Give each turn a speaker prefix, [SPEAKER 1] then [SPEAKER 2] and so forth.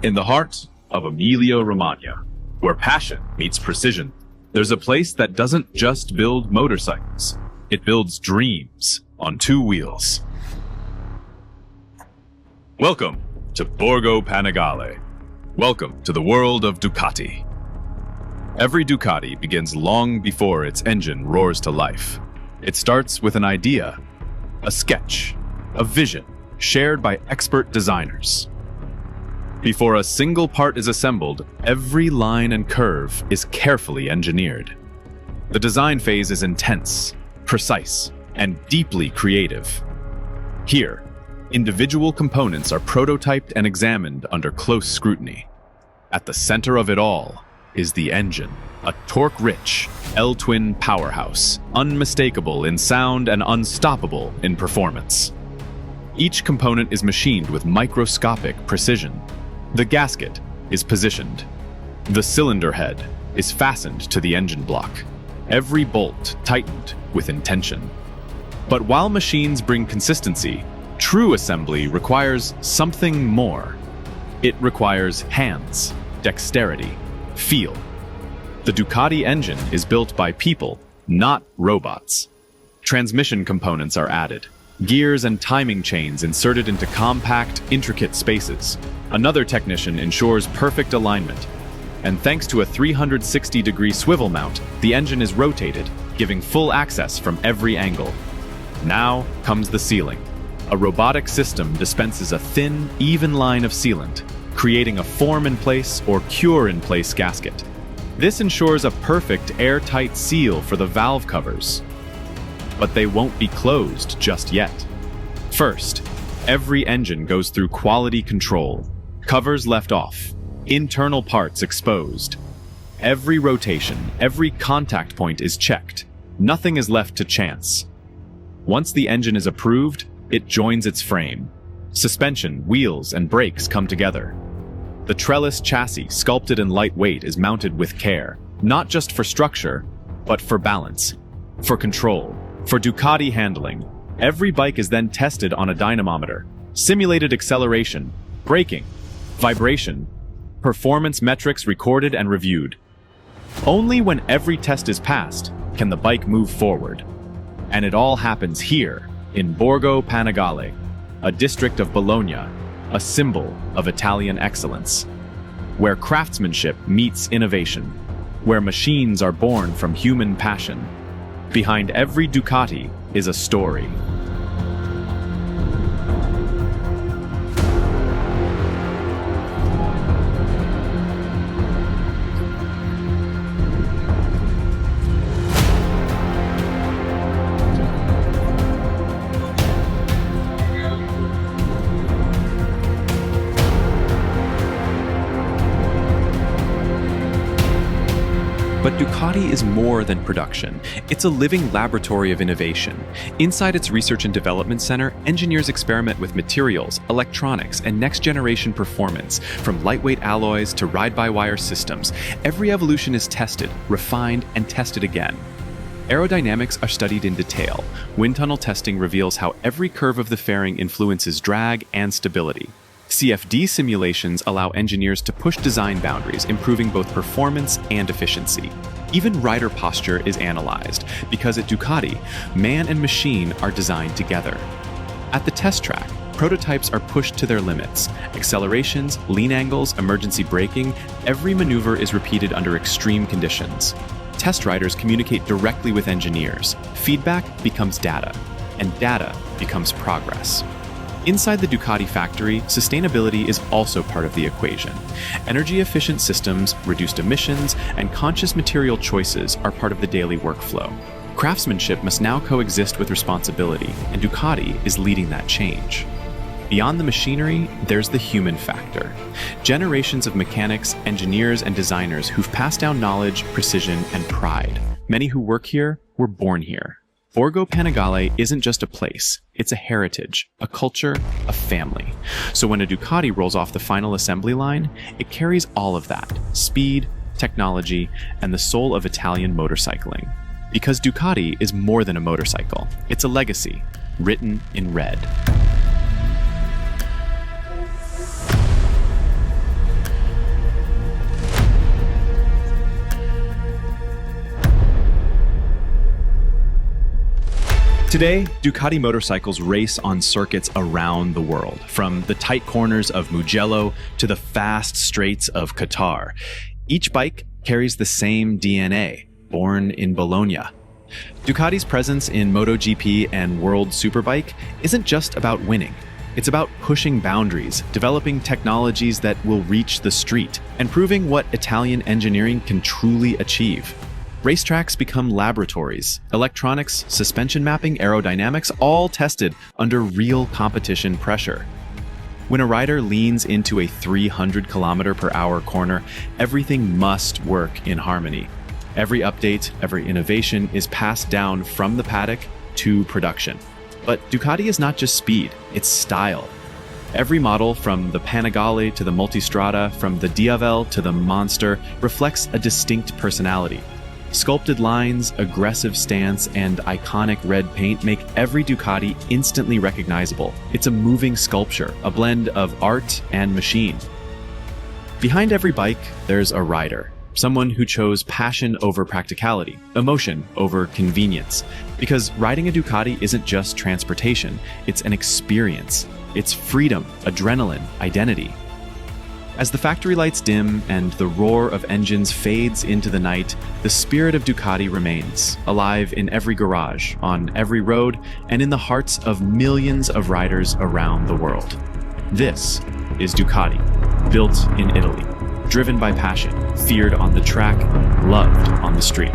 [SPEAKER 1] In the heart of Emilia-Romagna, where passion meets precision, there's a place that doesn't just build motorcycles, it builds dreams on two wheels. Welcome to Borgo Panigale. Welcome to the world of Ducati. Every Ducati begins long before its engine roars to life. It starts with an idea, a sketch, a vision shared by expert designers. Before a single part is assembled, every line and curve is carefully engineered. The design phase is intense, precise, and deeply creative. Here, individual components are prototyped and examined under close scrutiny. At the center of it all is the engine, a torque-rich L-twin powerhouse, unmistakable in sound and unstoppable in performance. Each component is machined with microscopic precision. The gasket is positioned. The cylinder head is fastened to the engine block. Every bolt tightened with intention. But while machines bring consistency, true assembly requires something more. It requires hands, dexterity, feel. The Ducati engine is built by people, not robots. Transmission components are added. Gears and timing chains inserted into compact, intricate spaces. Another technician ensures perfect alignment. And thanks to a 360-degree swivel mount, the engine is rotated, giving full access from every angle. Now comes the sealing. A robotic system dispenses a thin, even line of sealant, creating a form-in-place or cure-in-place gasket. This ensures a perfect airtight seal for the valve covers. But they won't be closed just yet. First, every engine goes through quality control. Covers left off, internal parts exposed. Every rotation, every contact point is checked. Nothing is left to chance. Once the engine is approved, it joins its frame. Suspension, wheels, and brakes come together. The trellis chassis, sculpted and lightweight, is mounted with care, not just for structure, but for balance, for control, for Ducati handling. Every bike is then tested on a dynamometer, simulated acceleration, braking, vibration, performance metrics recorded and reviewed. Only when every test is passed can the bike move forward. And it all happens here, in Borgo Panigale, a district of Bologna, a symbol of Italian excellence, where craftsmanship meets innovation, where machines are born from human passion. Behind every Ducati is a story.
[SPEAKER 2] But Ducati is more than production. It's a living laboratory of innovation. Inside its research and development center, engineers experiment with materials, electronics, and next-generation performance. From lightweight alloys to ride-by-wire systems, every evolution is tested, refined, and tested again. Aerodynamics are studied in detail. Wind tunnel testing reveals how every curve of the fairing influences drag and stability. CFD simulations allow engineers to push design boundaries, improving both performance and efficiency. Even rider posture is analyzed, because at Ducati, man and machine are designed together. At the test track, prototypes are pushed to their limits. Accelerations, lean angles, emergency braking, every maneuver is repeated under extreme conditions. Test riders communicate directly with engineers. Feedback becomes data, and data becomes progress. Inside the Ducati factory, sustainability is also part of the equation. Energy-efficient systems, reduced emissions, and conscious material choices are part of the daily workflow. Craftsmanship must now coexist with responsibility, and Ducati is leading that change. Beyond the machinery, there's the human factor. Generations of mechanics, engineers, and designers who've passed down knowledge, precision, and pride. Many who work here were born here. Borgo Panigale isn't just a place, it's a heritage, a culture, a family. So when a Ducati rolls off the final assembly line, it carries all of that: speed, technology, and the soul of Italian motorcycling. Because Ducati is more than a motorcycle, it's a legacy, written in red. Today, Ducati motorcycles race on circuits around the world, from the tight corners of Mugello to the fast straights of Qatar. Each bike carries the same DNA, born in Bologna. Ducati's presence in MotoGP and World Superbike isn't just about winning. It's about pushing boundaries, developing technologies that will reach the street, and proving what Italian engineering can truly achieve. Racetracks become laboratories. Electronics, suspension mapping, aerodynamics, all tested under real competition pressure. When a rider leans into a 300 km/h corner, everything must work in harmony. Every update, every innovation is passed down from the paddock to production. But Ducati is not just speed, it's style. Every model, from the Panigale to the Multistrada, from the Diavel to the Monster, reflects a distinct personality. Sculpted lines, aggressive stance, and iconic red paint make every Ducati instantly recognizable. It's a moving sculpture, a blend of art and machine. Behind every bike, there's a rider. Someone who chose passion over practicality, emotion over convenience. Because riding a Ducati isn't just transportation, it's an experience. It's freedom, adrenaline, identity. As the factory lights dim and the roar of engines fades into the night, the spirit of Ducati remains, alive in every garage, on every road, and in the hearts of millions of riders around the world. This is Ducati, built in Italy, driven by passion, feared on the track, loved on the street.